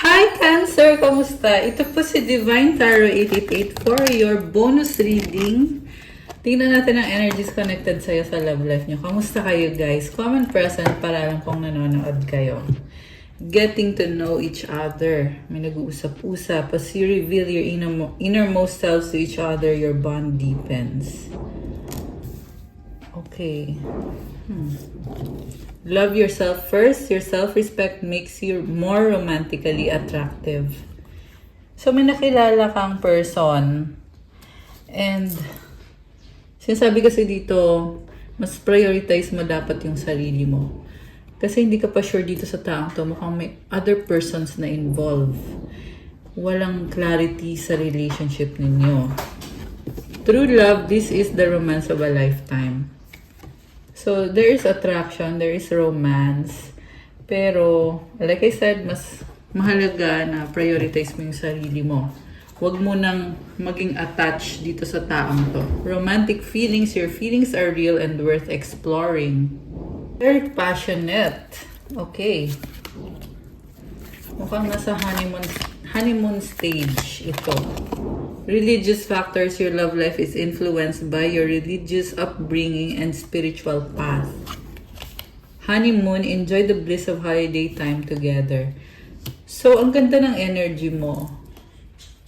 Hi Cancer! Kamusta? Ito po si Divine Tarot 888 for your bonus reading. Tingnan natin ang energies connected sa'yo sa love life nyo. Kamusta kayo guys? Comment present para lang kung nanonood kayo. Getting to know each other. May nag-uusap-usap. As you reveal your innermost selves to each other, your bond deepens. Okay. Love yourself first. Your self-respect makes you more romantically attractive. So, may nakilala kang person. And, sinasabi kasi dito, mas prioritize mo dapat yung sarili mo. Kasi hindi ka pa sure dito sa taong to. Mukhang may other persons na involved. Walang clarity sa relationship ninyo. True love, this is the romance of a lifetime. So, there is attraction, there is romance. Pero, like I said, mas mahalaga na prioritize mo yung sarili mo. Huwag mo nang maging attached dito sa taong to. Romantic feelings, your feelings are real and worth exploring. Very passionate. Okay. Mukhang nasa honeymoon stage ito. Religious factors, your love life is influenced by your religious upbringing and spiritual path. Honeymoon, enjoy the bliss of holiday time together. So, ang ganda ng energy mo.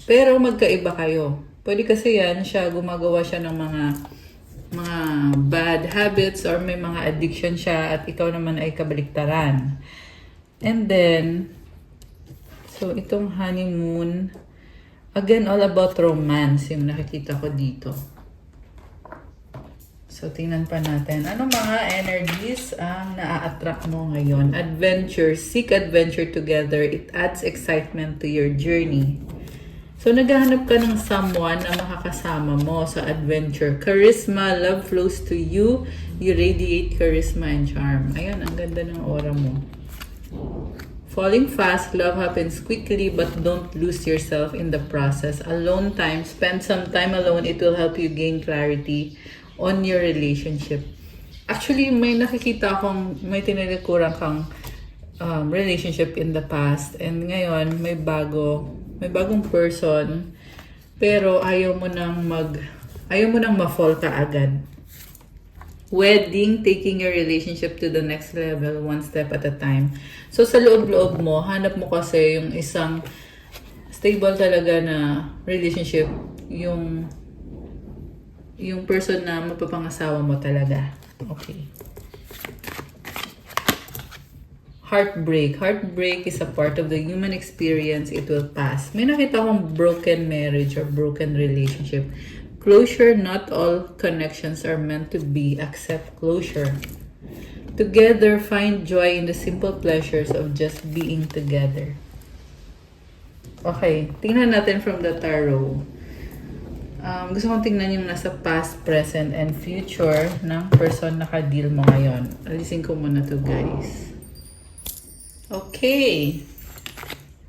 Pero magkaiba kayo. Pwede kasi yan, gumagawa siya ng mga bad habits or may mga addiction siya at ikaw naman ay kabaliktaran. And then, so itong honeymoon, again, all about romance yung nakikita ko dito. So, tingnan pa natin. Ano mga energies ang naa-attract mo ngayon? Adventure. Seek adventure together. It adds excitement to your journey. So, naghahanap ka ng someone na makakasama mo sa adventure. Charisma, love flows to you. You radiate charisma and charm. Ayan, ang ganda ng aura mo. Falling fast, love happens quickly, but don't lose yourself in the process. Alone time, spend some time alone. It will help you gain clarity on your relationship. Actually, may nakikita akong, may tinalikuran kang relationship in the past. And ngayon, may bagong person. Pero ayaw mo nang ma-fall ka agad. Wedding, taking your relationship to the next level, one step at a time. So, sa loob-loob mo, hanap mo kasi yung isang stable talaga na relationship, yung person na mapapangasawa mo talaga. Okay. Heartbreak. Heartbreak is a part of the human experience. It will pass. May nakita akong broken marriage or broken relationship. Closure, not all connections are meant to be. Accept closure. Together, find joy in the simple pleasures of just being together. Okay, tingnan natin from the tarot. Gusto kong tingnan yung nasa past, present, and future ng person na ka-deal mo ngayon. Alisin ko muna to guys. Okay.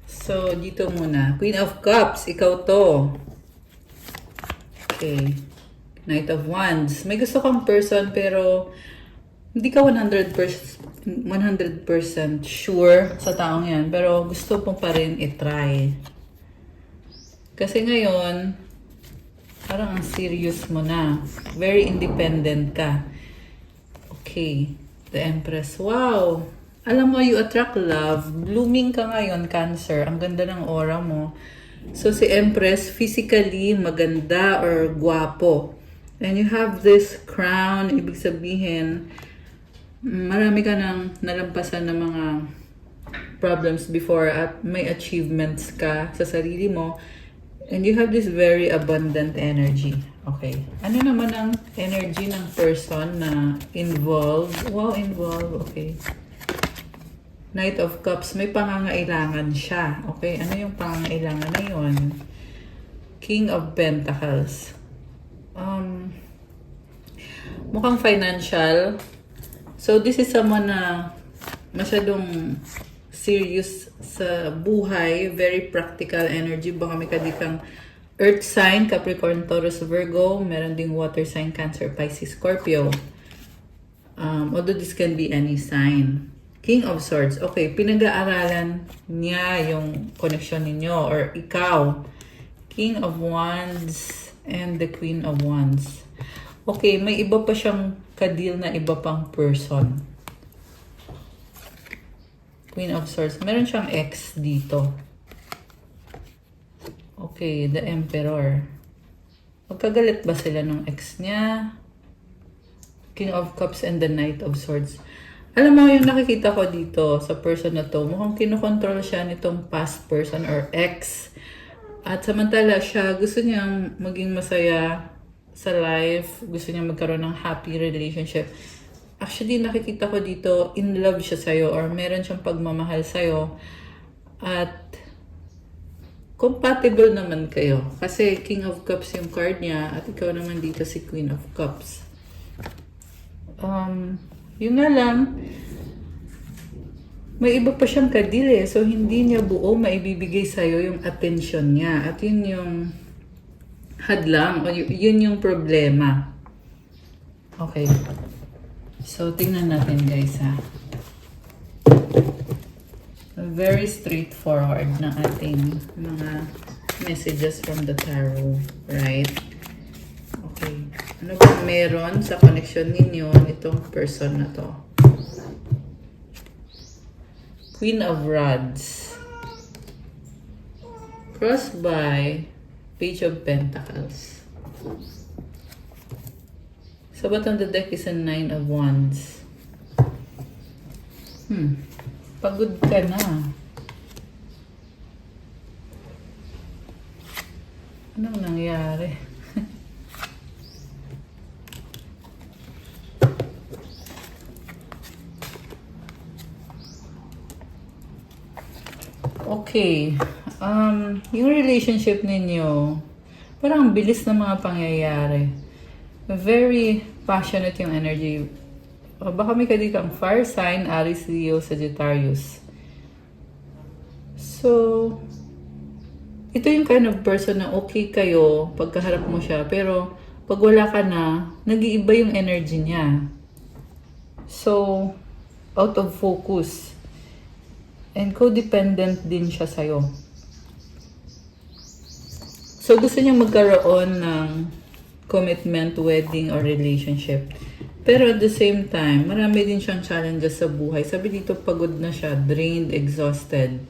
So, dito muna. Queen of Cups, ikaw to. Okay. Knight of Wands. May gusto kang person pero hindi ka 100% sure sa taong yan. Pero gusto mo pa rin i-try. Kasi ngayon, parang ang serious mo na. Very independent ka. Okay. The Empress. Wow! Alam mo, you attract love. Blooming ka ngayon, Cancer. Ang ganda ng aura mo. So, si Empress, physically maganda or guwapo. And you have this crown. Ibig sabihin, marami ka nang nalampasan ng mga problems before at may achievements ka sa sarili mo. And you have this very abundant energy. Okay. Ano naman ang energy ng person na involved? Wow, involved. Okay. Knight of Cups, may pangangailangan siya. Okay, ano yung pangangailangan na yun? King of Pentacles. Mukhang financial. So, this is someone na masyadong serious sa buhay. Very practical energy. Baka may kadikang Earth sign, Capricorn, Taurus, Virgo. Meron ding water sign, Cancer, Pisces, Scorpio. Although this can be any sign. King of Swords. Okay, pinag-aaralan niya yung connection ninyo or ikaw. King of Wands and the Queen of Wands. Okay, may iba pa siyang kadil na iba pang person. Queen of Swords. Meron siyang ex dito. Okay, the Emperor. Magkagalit ba sila ng ex niya? King of Cups and the Knight of Swords. Alam mo, yung nakikita ko dito sa person na to, mukhang kinokontrol siya nitong past person or ex. At samantala siya, gusto niyang maging masaya sa life. Gusto niyang magkaroon ng happy relationship. Actually, nakikita ko dito, in love siya sa'yo or meron siyang pagmamahal sa'yo. At compatible naman kayo. Kasi King of Cups yung card niya at ikaw naman dito si Queen of Cups. Yun nga lang, may iba pa siyang kadil eh. So, hindi niya buo maibibigay sa'yo yung attention niya. At yun yung hadlang. O yun yung problema. Okay. So, tingnan natin guys ha. Very straightforward na ating mga messages from the tarot. Right? Okay. Ano ba meron sa connection ninyo nitong person na to? Queen of Rods. Crossed by Page of Pentacles. So, what on the deck is a Nine of Wands. Pagod ka na. Anong nangyari? Okay. Yung relationship ninyo, parang ang bilis ng mga pangyayari. Very passionate yung energy. Baka may kadikang fire sign, Aries, Leo, Sagittarius. So, ito yung kind of person na okay kayo pagkaharap mo siya. Pero, pag wala ka na, nag-iiba yung energy niya. So, out of focus. And codependent din siya sa'yo. So, gusto niya magkaroon ng commitment, wedding, or relationship. Pero at the same time, marami din siyang challenges sa buhay. Sabi dito, pagod na siya, drained, exhausted.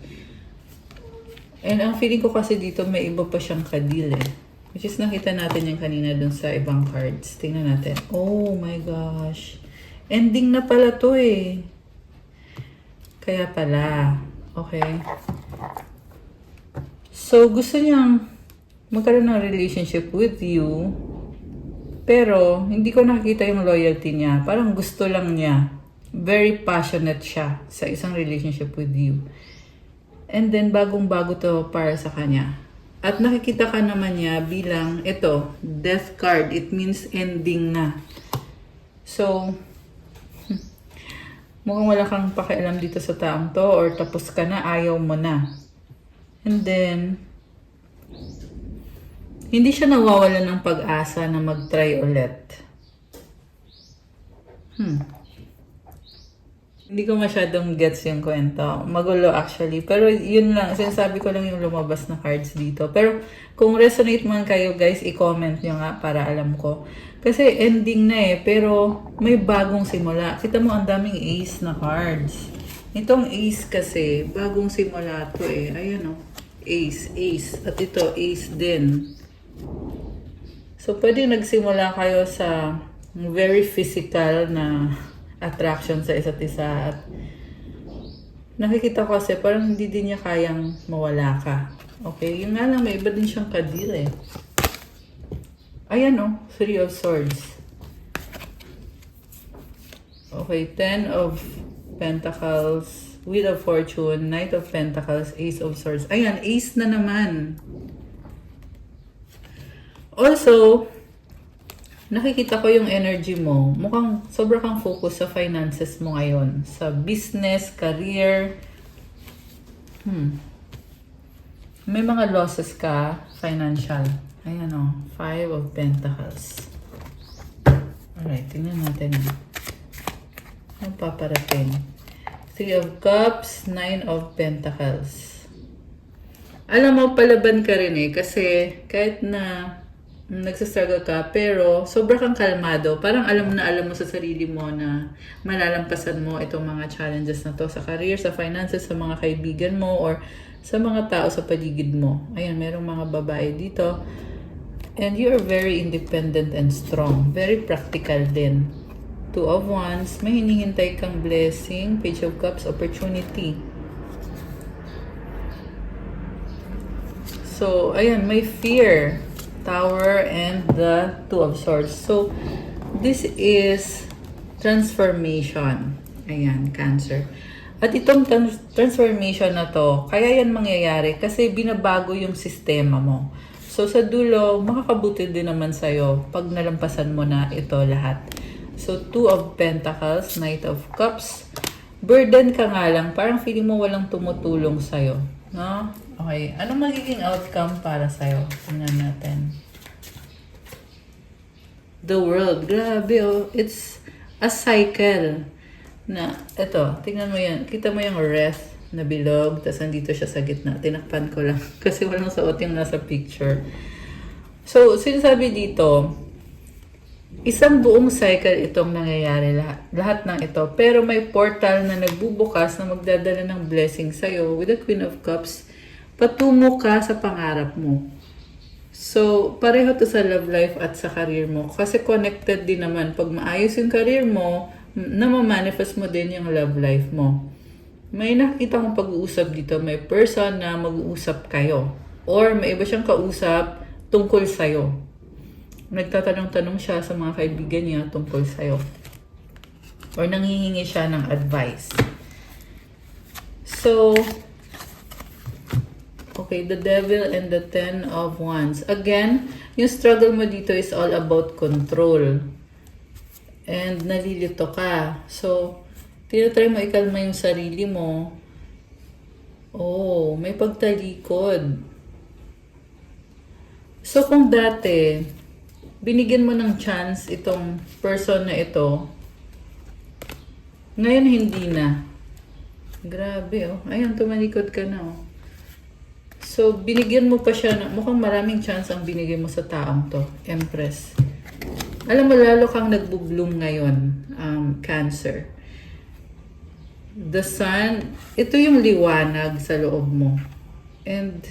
And ang feeling ko kasi dito, may iba pa siyang kadil eh. Which is nakita natin yung kanina dun sa ibang cards. Tingnan natin. Oh my gosh. Ending na pala to eh. Kaya pala. Okay. So, gusto niyang magkaroon ng relationship with you. Pero, hindi ko nakikita yung loyalty niya. Parang gusto lang niya. Very passionate siya sa isang relationship with you. And then, bagong-bago to para sa kanya. At nakikita ka naman niya bilang, ito, death card. It means ending na. So, mukhang wala kang pakialam dito sa taong to or tapos ka na, ayaw mo na. And then, hindi siya nawawalan ng pag-asa na mag-try ulit. Hindi ko masyadong gets yung kwento. Magulo actually. Pero yun lang, sinasabi ko lang yung lumabas na cards dito. Pero kung resonate man kayo guys, i-comment nyo nga para alam ko. Kasi ending na eh, pero may bagong simula. Kita mo ang daming ace na cards. Itong ace kasi, bagong simula to eh. Ayan o. Ace, ace. At ito, ace din. So, pwede nagsimula kayo sa very physical na attraction sa isa't isa. At nakikita ko kasi parang hindi din niya kayang mawala ka. Okay? Yun nga lang, may iba din siyang kadil eh. Ayan o, Three of Swords. Okay, Ten of Pentacles, Wheel of Fortune, Knight of Pentacles, Ace of Swords. Ayan, Ace na naman. Also, nakikita ko yung energy mo. Mukhang sobra kang focus sa finances mo ngayon. Sa business, career. May mga losses ka, financial. Ayan o, Five of Pentacles. Alright, tingnan natin. Ano paparating? Three of Cups, Nine of Pentacles. Alam mo, palaban ka rin eh. Kasi kahit na nagsastruggle ka, pero sobra kang kalmado. Parang alam mo sa sarili mo na malalampasan mo itong mga challenges na to sa career, sa finances, sa mga kaibigan mo, or sa mga tao sa paligid mo. Ayan, merong mga babae dito. And you are very independent and strong. Very practical din. Two of Wands, may hinihintay kang blessing. Page of Cups, opportunity. So, ayan, may fear. Tower and the Two of Swords. So, this is transformation. Ayan, Cancer. At itong transformation na to, kaya yan mangyayari kasi binabago yung sistema mo. So, sa dulo, makakabuti din naman sa'yo pag nalampasan mo na ito lahat. So, Two of Pentacles, Knight of Cups. Burden ka nga lang. Parang feeling mo walang tumutulong sa'yo. No? Okay. Anong magiging outcome para sa'yo? Tingnan natin. The World. Grabe, oh. It's a cycle. Na, ito. Tingnan mo yan. Kita mo yung wreath na bilog. Tapos nandito siya sa gitna. Tinakpan ko lang. Kasi walang suot yung nasa picture. So, sinasabi dito, isang buong cycle itong nangyayari lahat ng ito. Pero may portal na nagbubukas na magdadala ng blessing sa'yo with the Queen of Cups. Patungo ka sa pangarap mo. So, pareho to sa love life at sa career mo. Kasi connected din naman. Pag maayos yung career mo, namamanifest mo din yung love life mo. May nakita kong pag-uusap dito. May person na mag-uusap kayo. Or may iba siyang kausap tungkol sa'yo. Nagtatanong-tanong siya sa mga kaibigan niya tungkol sa'yo. Or nanghihingi siya ng advice. So, okay, the Devil and the Ten of Wands. Again, yung struggle mo dito is all about control. And nalilito ka. So, tinatry mo ikalma yung sarili mo. Oh, may pagtalikod. So, kung dati, binigyan mo ng chance itong person na ito, ngayon hindi na. Grabe, oh. Ayun, tumalikod ka na, oh. So, binigyan mo pa siya na, mukhang maraming chance ang binigay mo sa taong to, Empress. Alam mo, lalo kang nagbo-bloom ngayon, Cancer. The Sun, ito yung liwanag sa loob mo. And,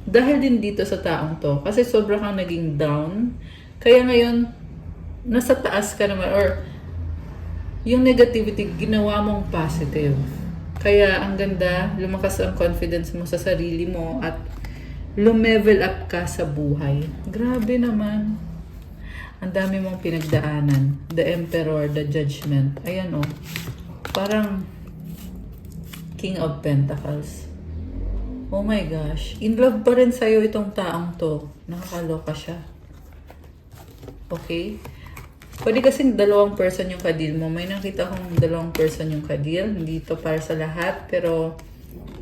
dahil din dito sa taong to, kasi sobra kang naging down, kaya ngayon, nasa taas ka naman, or yung negativity, ginawa mong positive. Kaya ang ganda, lumakas ang confidence mo sa sarili mo at lumevel up ka sa buhay. Grabe naman. Ang dami mong pinagdaanan. The Emperor, the Judgment. Ayan o. Parang King of Pentacles. Oh my gosh. In love pa rin sa'yo itong taong to. Nakakaloka siya. Okay? Pwede kasing dalawang person yung kadil mo. May nakita kong dalawang person yung kadil. Hindi ito para sa lahat. Pero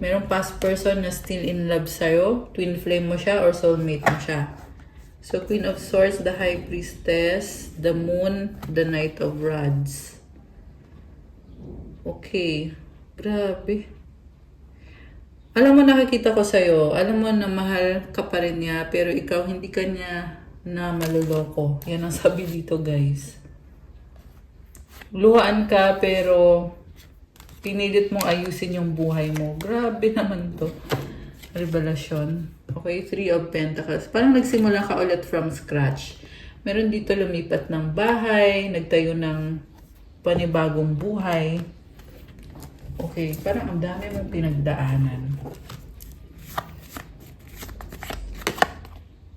merong past person na still in love sa'yo. Twin flame mo siya or soulmate mo siya. So, Queen of Swords, the High Priestess, the Moon, the Knight of Rods. Okay. Grabe. Alam mo, nakikita ko sa'yo. Alam mo na mahal ka pa rin niya. Pero ikaw, hindi ka niya na maluloko. Yan ang sabi dito, guys. Luhaan ka, pero pinilit mong ayusin yung buhay mo. Grabe naman to. Revelasyon. Okay, Three of Pentacles. Parang nagsimula ka ulit from scratch. Meron dito lumipat ng bahay, nagtayo ng panibagong buhay. Okay, parang ang dami mong pinagdaanan.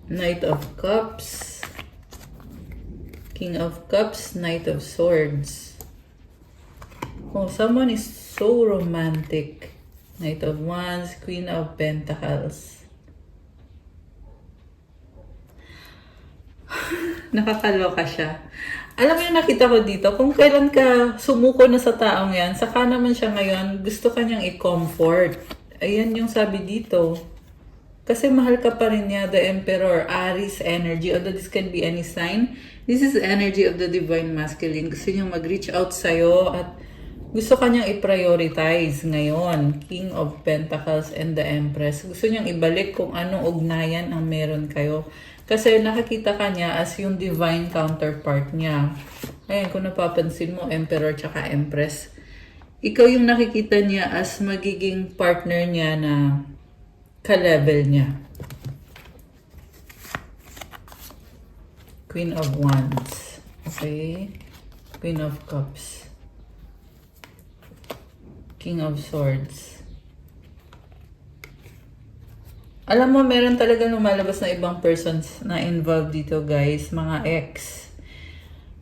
Knight of Cups, King of Cups, Knight of Swords. Oh, someone is so romantic. Knight of Wands, Queen of Pentacles. Nakakaloka siya. Alam mo yung nakita ko dito, kung kailan ka sumuko na sa taong yan, saka naman siya ngayon, gusto ka niyang i-comfort. Ayan yung sabi dito. Kasi mahal ka pa rin niya, the Emperor, Aries energy, although this can be any sign. This is energy of the Divine Masculine. Gusto niyang mag-reach out sa'yo at gusto kanyang i-prioritize ngayon. King of Pentacles and the Empress. Gusto niyang ibalik kung anong ugnayan ang meron kayo. Kasi nakakita kanya as yung divine counterpart niya. Ayan, kung napapansin mo, Emperor tsaka Empress. Ikaw yung nakikita niya as magiging partner niya na ka-level niya. Queen of Wands. Okay? Queen of Cups. King of Swords. Alam mo, meron talaga lumalabas na ibang persons na involved dito, guys. Mga ex.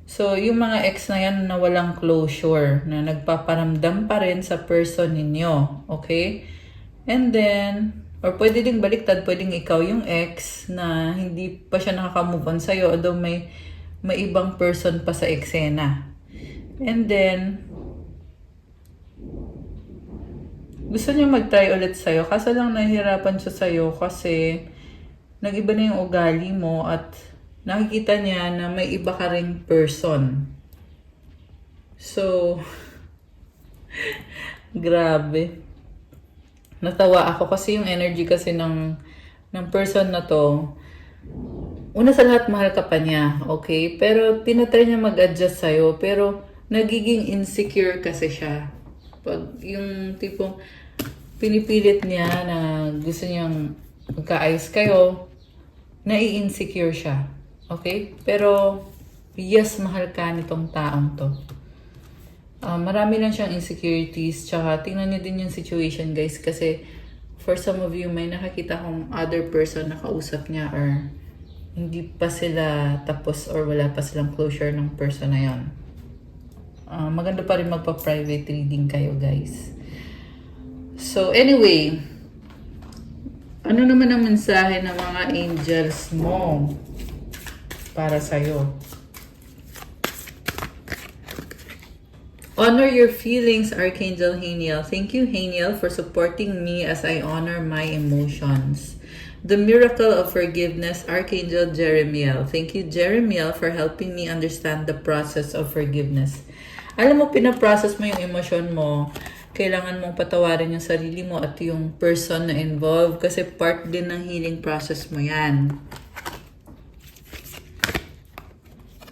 So, yung mga ex na yan na walang closure, na nagpaparamdam pa rin sa person ninyo. Okay? And then, or pwede ding baliktad, pwedeng ikaw yung ex na hindi pa siya nakaka-move on sa'yo, although may ibang person pa sa eksena. And then, gusto niya mag-try ulit sa'yo, kaso lang nahihirapan siya sa'yo kasi nag-iba na yung ugali mo at nakikita niya na may iba ka ring person. So, grabe. Natawa ako kasi yung energy kasi ng person na to, una sa lahat mahal ka pa niya, okay? Pero tinatry niya mag-adjust sa'yo, pero nagiging insecure kasi siya. Pag yung tipong pinipilit niya na gusto niyang magkaayos kayo, nai-insecure siya. Okay? Pero, yes, mahal ka nitong taong to. Marami lang siyang insecurities. Tsaka, tingnan niyo din yung situation, guys. Kasi, for some of you, may nakakita kong other person na kausap niya or hindi pa sila tapos or wala pa silang closure ng person na yun. Maganda pa rin magpa-private reading kayo, guys. So, anyway, ano naman ang mensahe ng mga angels mo para sa'yo? Honor your feelings, Archangel Haniel. Thank you, Haniel, for supporting me as I honor my emotions. The miracle of forgiveness, Archangel Jeremiel. Thank you, Jeremiel, for helping me understand the process of forgiveness. Alam mo, pinaprocess mo yung emosyon mo. Kailangan mong patawarin yung sarili mo at yung person na involved kasi part din ng healing process mo yan.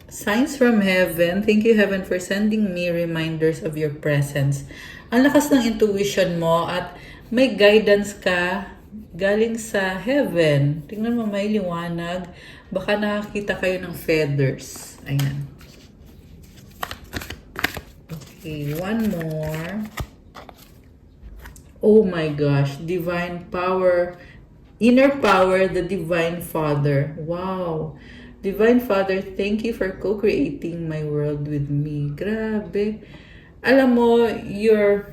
Signs from heaven. Thank you, heaven, for sending me reminders of your presence. Ang lakas ng intuition mo at may guidance ka galing sa heaven. Tingnan mo, may liwanag. Baka nakakita kayo ng feathers. Ayan. Okay, one more. Oh my gosh, divine power, inner power, the divine father. Wow. Divine Father, thank you for co-creating my world with me. Grabe. Alam mo, you're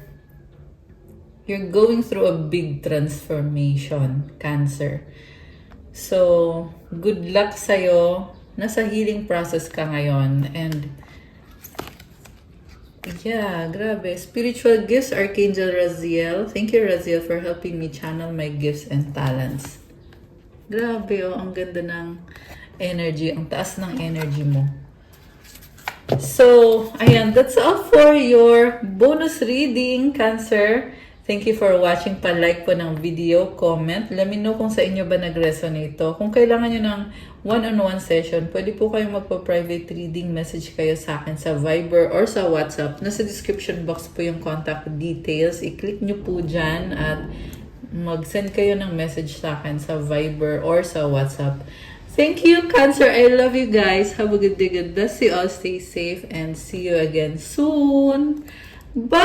going through a big transformation, Cancer. So, good luck sa'yo. Nasa healing process ka ngayon. And, yeah, grabe. Spiritual gifts, Archangel Raziel. Thank you, Raziel, for helping me channel my gifts and talents. Grabe, oh. Ang ganda ng energy. Ang taas ng energy mo. So, ayan. That's all for your bonus reading, Cancer. Thank you for watching. Pa-like po ng video, comment. Let me know kung sa inyo ba nag-resonate to. Kung kailangan nyo ng one-on-one session, pwede po kayong magpa-private reading, message kayo sa akin sa Viber or sa WhatsApp. Nasa description box po yung contact details. I-click nyo po dyan at mag-send kayo ng message sa akin sa Viber or sa WhatsApp. Thank you, Cancer. I love you guys. Have a good day. God bless you all. Stay safe and see you again soon. Bye!